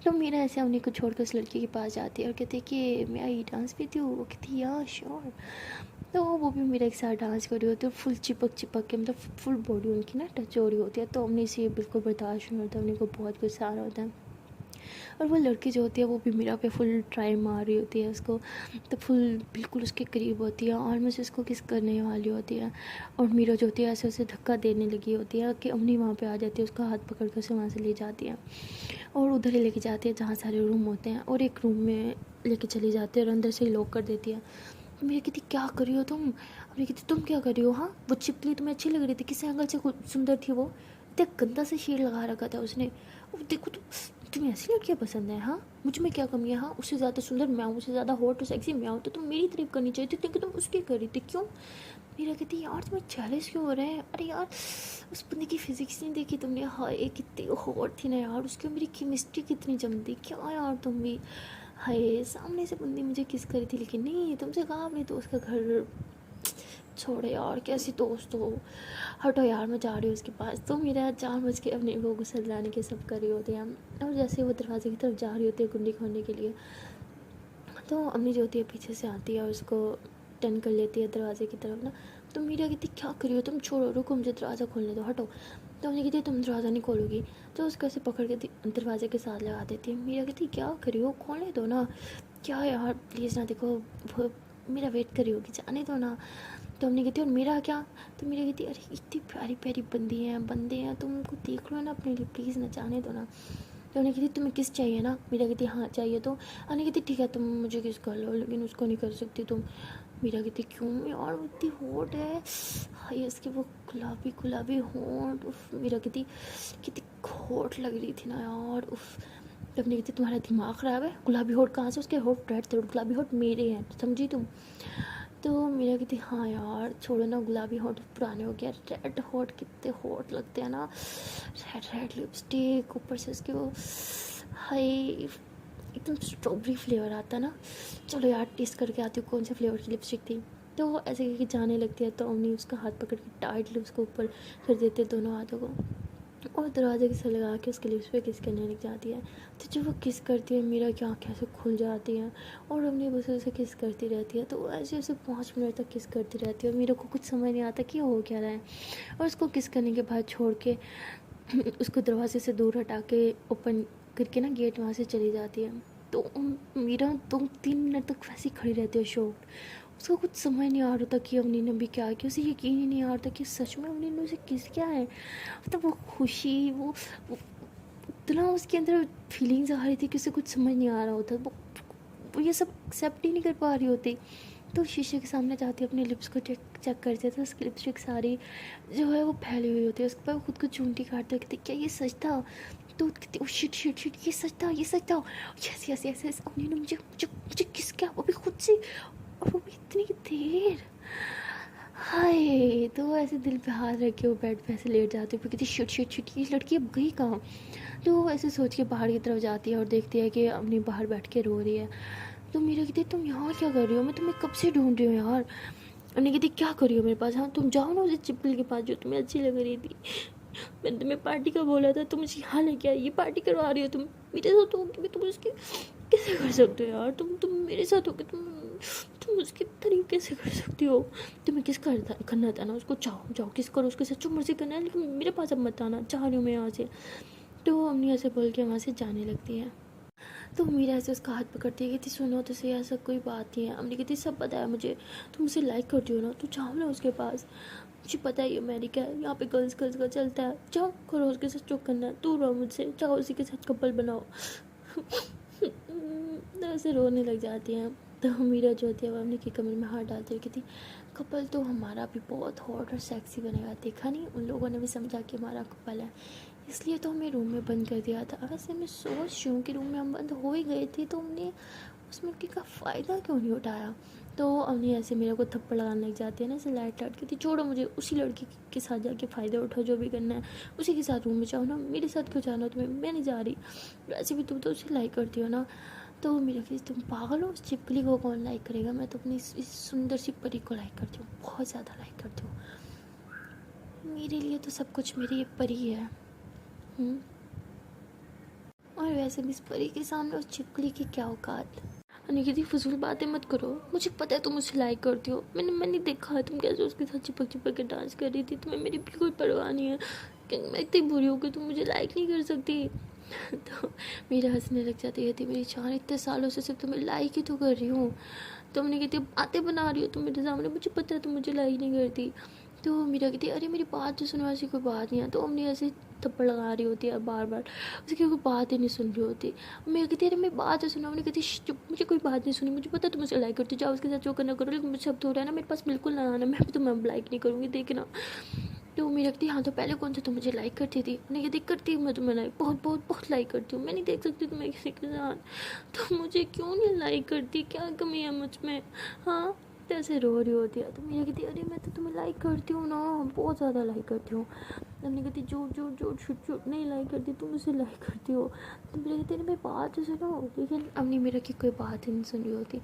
तो मेरा ऐसे अवनी को छोड़कर उस लड़की के पास जाती है और कहती है कि मैं आई डांस भी थी, वो कहती है यार श्योर। तो वो भी मेरे एक साथ डांस कर रही होती है, फुल चिपक चिपक के, मतलब फुल बॉडी उनकी ना टच हो रही होती है। तो हमने इसे बिल्कुल बर्दाश्त नहीं होता, उन्हें को बहुत गुस्सा आ रहा होता है। और वो लड़की जो होती है वो भी मीरा पे फुल ट्राई मार रही होती है उसको, तो फुल बिल्कुल उसके करीब होती है, ऑलमोस्ट उसको किस करने वाली होती है। और मीरा जो होती है ऐसे उसे धक्का देने लगी होती है कि अम्नी वहाँ पे आ जाती है, उसका हाथ पकड़ कर उसे वहाँ से ले जाती है और उधर ही लेके जाती है जहाँ सारे रूम होते हैं, और एक रूम में लेके चली जाती है और अंदर से ही लॉक कर देती है। मेरी कहती क्या कर रही हो तुम, मेरी कहती तुम क्या कर रही हो। हाँ वो चिपकली तुम्हें अच्छी लग रही थी, किस एंगल से सुंदर थी वो, इतना गंदा से शेड लगा रखा था उसने। देखो तुम्हें ऐसी लड़कियाँ पसंद है। हाँ मुझ में क्या कमी है, हाँ उससे ज़्यादा सुंदर मैं हूँ, उससे ज़्यादा हॉट और सेक्सी मैं हूँ, तो तुम मेरी तारीफ करनी चाहिए थी, क्योंकि तुम उसकी कर रही थी। क्यों। मेरा कहती यार तुम्हें जेलस क्यों हो रहे हैं, अरे यार उस बंदे की फिजिक्स नहीं देखी तुमने, हाय कितनी हॉट थी ना यार, उसकी मेरी केमिस्ट्री कितनी जमती, क्या यार तुम भी। हाय सामने से बंदी मुझे किस करी थी, लेकिन नहीं तुमसे कहा अपने दोस्त का घर छोड़े यार, कैसी दोस्त हो, हटो यार मैं जा रही हूँ उसके पास। तो मेरा जान बच के अपने वो गुस्सा दिलाने के सब कर रही होती हैं। और जैसे वो दरवाजे की तरफ जा रही होती है कुंडी खोलने के लिए, तो अम्मी जो होती है पीछे से आती है और उसको टर्न कर लेती है दरवाजे की तरफ ना। तो मीरा कहती क्या करी हो तुम, छोड़ो रुको मुझे दरवाज़ा खोलने दो, हटो। तो उन्हें कहती तुम दरवाज़ा नहीं खोलोगी, तो उसको ऐसे पकड़ के दरवाजे के साथ लगा देती है। मीरा कहती क्या करी हो, खोलने दो ना, क्या यार प्लीज़ ना, देखो वो मेरा वेट करी होगी, जाने दो ना। तो हमने कहती और मेरा क्या, तो मेरा कहती अरे इतनी प्यारी प्यारी बंदे हैं तुम उनको देख लो ना अपने लिए, प्लीज़ ना जाने दो ना। तो उन्हें कहती तुम्हें किस चाहिए ना, मेरा कहती हाँ चाहिए। तो अने कहती ठीक है तुम मुझे किस कर लो, लेकिन उसको नहीं कर सकती तुम। मेरा कहती क्यों यार वो इतनी हॉट है, हाय इसके वो गुलाबी गुलाबी होंठ, उफ मेरा कहती कितनी हॉट लग रही थी ना यार, उफ। तो अपनी कहती तुम्हारा दिमाग ख़राब है, गुलाबी होठ कहाँ से, उसके होठ रेड थे, गुलाबी होठ मेरे हैं समझी तुम। तो मेरा कहती हाँ यार छोड़ो ना, गुलाबी होठ पुराने हो गया, रेड होठ कितने हॉट लगते हैं ना, रेड रेड लिपस्टिक, ऊपर से उसके वो हाय एकदम स्ट्रॉबेरी फ्लेवर आता है ना। चलो यार टेस्ट करके आती हूँ कौन से फ्लेवर की लिपस्टिक थी। तो वो ऐसे करके जाने लगती है, तो अम्मी उसका हाथ पकड़ के टाइटली उसको ऊपर कर देते दोनों हाथों को, और दरवाजे से लगा के उसके लिप्स पे किस करने लग जाती है। तो जब वो किस करती है मेरा की आँखें ऐसे खुल जाती हैं, और अम्मी बस उसे किस करती रहती है। तो ऐसे ऐसे 5 मिनट तक किस करती रहती है, और मेरे को कुछ समझ नहीं आता कि हो क्या रहा है। और उसको किस करने के बाद छोड़ के उसको दरवाजे से दूर हटा के ओपन करके ना गेट वहाँ से चली जाती है। तो मेरा 2-3 मिनट तक वैसे ही खड़ी रहती है शॉक्ड, उसको कुछ समझ नहीं आ रहा था कि अवनी ने भी क्या किया, उसे यकीन ही नहीं आ रहा था कि सच में अवनी ने उसे किस किया है। मतलब वो खुशी वो इतना उसके अंदर फीलिंग्स आ रही थी कि उसे कुछ समझ नहीं आ रहा होता, वो ये सब एक्सेप्ट ही नहीं कर पा रही होती। तो शीशे के सामने जाती है, अपने लिप्स को चेक चेक करते थे, उसकी लिपस्टिक सारी जो है वो फैली हुई होती है, उसके बाद खुद को चूंटी काटते कहते क्या ये सच था। तो कहती शिट शिट शिट ये सच था ये सच था, yes yes yes yes Avni ने मुझे मुझे मुझे किस किया, वो भी खुद से, और वो भी इतनी देर। हाय तो ऐसे दिल पे हाथ रख के वो बेड पे ऐसे लेट जाती है, फिर कहती शिट शिट शिट ये लड़की अब गई कहाँ। तो वो ऐसे सोच के बाहर की तरफ जाती है और देखती है कि अपनी बाहर बैठ के रो रही है। तो मेरा कहती तुम यहाँ क्या कर रही हो, मैं तुम्हें कब से ढूंढ रही हूँ यार। अपनी कहती क्या कर रही हो मेरे पास, हाँ तुम जाओ ना उस चिप्पल के पास जो तुम्हें अच्छी लग रही थी, मैंने तुम्हें पार्टी का बोला था, तुम मुझे यहाँ लेके आई, ये पार्टी करवा रही हो तुम मेरे साथ होगी, मैं तुम उसकी कैसे कर सकते हो यार, तुम मेरे साथ होगे, तुम उसकी तारीफ कैसे कर सकती हो। तुम्हें किस करना था ना उसको, जाओ जाओ किस करो उसके साथ जो मर्जी करना है, लेकिन मेरे पास अब मत आना, चाह रही हूँ मैं यहाँ से। तो अम्मी ऐसे बोल के वहाँ से जाने लगती है। तो मीरा ऐसे उसका हाथ पकड़ती है, कहती सुनो तो सही, ऐसा कोई बात नहीं है। अम्मी कहती सब पता है मुझे, तुम उसे लाइक करती हो ना, तो जाओ ना उसके पास, मुझे पता है ये अमेरिका है, यहाँ पे गर्ल्स गर्ल्स का चलता है, जाओ करो उसके साथ, जो करना है, दूर रहो मुझसे, जाओ उसी के साथ कपल बनाओ। तो ऐसे रोने लग जाती हैं। तो मीरा जो होती है वो अम्मी की कमर में हाथ डालती है, कहती कपल तो हमारा भी बहुत हॉट और सेक्सी बनेगा, देखा नहीं उन लोगों ने भी समझा कि हमारा कपल है, इसलिए तो हमें रूम में बंद कर दिया था। वैसे मैं सोच रही हूँ कि रूम में हम बंद हो ही गए थे, तो हमने उस मौके का फ़ायदा क्यों नहीं उठाया। तो अम्मी ऐसे मेरे को थप्पड़ लगाने लग जाती है ना, ऐसे लाइट लाइट कहती छोड़ो मुझे, उसी लड़की के साथ जाके फ़ायदा उठाओ, जो भी करना है उसी के साथ रूम में जाओ ना, मेरे साथ क्यों जाना तुम्हें, मैं नहीं जा रही, वैसे भी तुम तो उसे लाइक करती हो ना। तो मेरा कहती तुम पागल हो, उस चिपकली को कौन लाइक करेगा, मैं तो अपनी इस सुंदर सी परी को लाइक करती हूँ, बहुत ज़्यादा लाइक करती हूँ, मेरे लिए तो सब कुछ मेरी ये परी है। और वैसे भी इस परी के सामने उस छिपकली की क्या औकात। अनिकेत फजूल बातें मत करो, मुझे पता है तुम मुझे लाइक करती हो, मैंने देखा तुम कैसे उसके साथ चिपक चिपक के डांस कर रही थी, तुम्हें मेरी बिल्कुल परवाह नहीं है, क्योंकि मैं इतनी बुरी हूँ कि तुम मुझे लाइक नहीं कर सकती। तो मेरा हंसने लग जाती है, मेरी जान इतने सालों से सिर्फ तुम्हें लाइक ही तो कर रही हूँ, तुमने कहती बातें बना रही हो तुम मेरे सामने, मुझे पता है तुम मुझे लाइक नहीं करती। तो मीरा कहती अरे मेरी बात तो सुनो, ऐसी कोई बात नहीं है। तो हमने ऐसे थप्पड़ लगा रही होती है बार बार, उसकी कोई बात ही नहीं सुन रही होती। मेरा कहती अरे मेरी बात तो सुनो, हमने कहती चुप, मुझे कोई बात नहीं सुनी, मुझे पता तुम मुझे लाइक करती, जाओ उसके साथ जो करना करो, लेकिन मुझे शब्द हो रहा है ना, मेरे पास बिल्कुल ना आना, मैं भी तुम्हें लाइक नहीं करूँगी, देखना। तो मेरी लगती हाँ तो पहले कौन सा तुम मुझे लाइक करती थी, उन्हें कहती करती मैं तुम्हें लाइक बहुत बहुत बहुत लाइक करती हूँ, मैं नहीं देख सकती तुम्हें किसी के साथ, तो मुझे क्यों नहीं लाइक करती, क्या कमी है मुझ में। हाँ तो ऐसे रो रही होती है। तो मेरी कहती अरे मैं तो तुम्हें लाइक करती हूँ ना, बहुत ज़्यादा लाइक करती हूँ। हमने कहती जोर जोर जोर छुट छुट नहीं लाइक करती, तुम मुझे लाइक करती हो। तो मेरी कहती मेरी बात तो सुनो, लेकिन अम्मी मेरा की कोई बात ही नहीं सुन रही होती।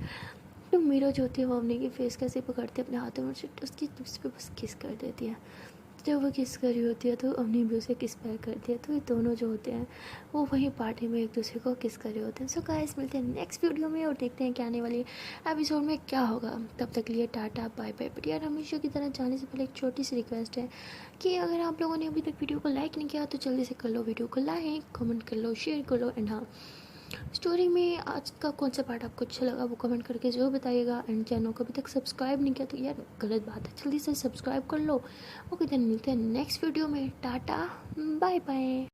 तो मेरा जो होती है वो अम्मी की फेस कैसे पकड़ती है अपने हाथों में, उसकी लिप्स पे बस किस कर देती है। जब वो किस कर रही होती है तो अम्मी भी उसे किस बैक करती है। तो ये दोनों जो होते हैं वो वहीं पार्टी में एक दूसरे को किस कर रहे होते हैं। सो गाइस मिलते हैं नेक्स्ट वीडियो में और देखते हैं कि आने वाली एपिसोड में क्या होगा। तब तक लिए टाटा बाय बाय। बट यार हमेशा की तरह जाने से पहले एक छोटी सी रिक्वेस्ट है कि अगर आप लोगों ने अभी तक वीडियो को लाइक नहीं किया तो जल्दी से कर लो, वीडियो को लाइक कमेंट कर लो, शेयर कर लो। एंड हाँ, स्टोरी में आज का कौन सा पार्ट आपको अच्छा लगा वो कमेंट करके ज़रूर बताइएगा। एंड चैनल को अभी तक सब्सक्राइब नहीं किया तो यार गलत बात है, जल्दी से सब्सक्राइब कर लो। ओके देन मिलते हैं नेक्स्ट वीडियो में, टाटा बाय बाय।